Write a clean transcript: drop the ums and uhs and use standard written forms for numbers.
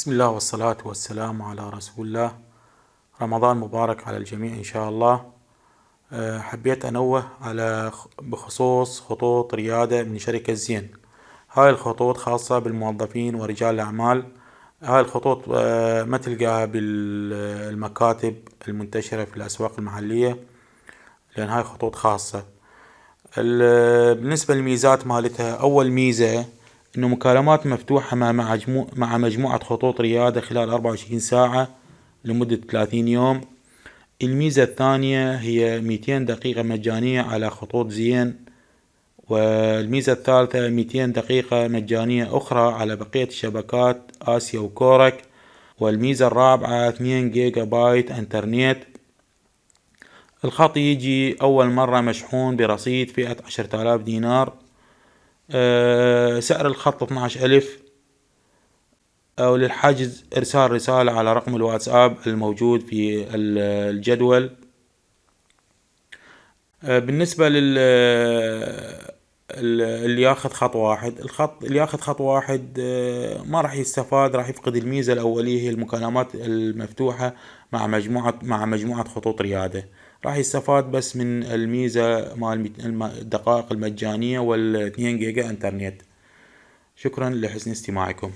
بسم الله والصلاة والسلام على رسول الله. رمضان مبارك على الجميع إن شاء الله. حبيت أنوه بخصوص خطوط ريادة من شركة زين. هاي الخطوط خاصة بالموظفين ورجال الأعمال. هاي الخطوط ما تلقاها بالمكاتب المنتشرة في الأسواق المحلية، لأن هاي خطوط خاصة. بالنسبة للميزات مالتها، أول ميزة إنه مكالمات مفتوحة مع مجموعة خطوط ريادة خلال 24 ساعة لمدة 30 يوم. الميزة الثانية هي 200 دقيقة مجانية على خطوط زين، والميزة الثالثة 200 دقيقة مجانية أخرى على بقية شبكات آسيا وكورك. والميزة الرابعة 2 جيجا بايت انترنت. الخط يجي أول مرة مشحون برصيد فئة 10,000 دينار. سعر الخط 12,000. أو للحجز إرسال رسالة على رقم الواتساب الموجود في الجدول. بالنسبة اللي ياخذ خط واحد، اللي ياخذ خط واحد ما راح يستفاد، راح يفقد الميزة الأولية، هي المكالمات المفتوحة مع مجموعة خطوط ريادة. راح يستفاد بس من الميزة مال الدقائق المجانية وال2 جيجا انترنت. شكرا لحسن استماعكم.